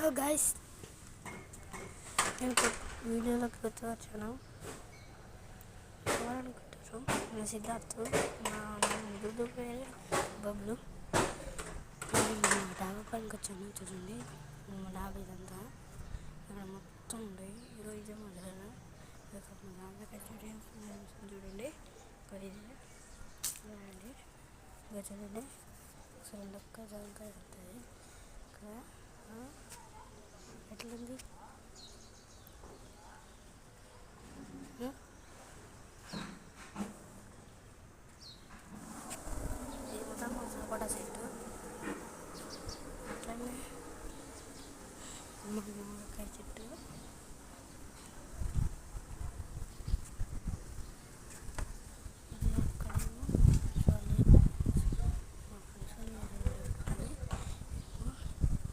Hello guys, నేను వీడియోలోకి వచ్చాను. ఎవరనుకుంటారు? నేను సిద్ధార్థ్. నా యూట్యూబ్ పేరు బబ్లు. మా డాబా పైకి వచ్చాను. చూడండి, మా డాబా ఇదంతా ఇక్కడ మొత్తం ఉంది. ఈరోజు ఇదే మొదలైన మా డాబా చూడండి. చూడండి అసలు లెక్క జాంకాయ ఉంటుంది ఇక్కడ. ఎట్లుంది? ఇది మొత్తం సపోటా చెట్టు. అట్లనే మామిడికాయ చెట్టు.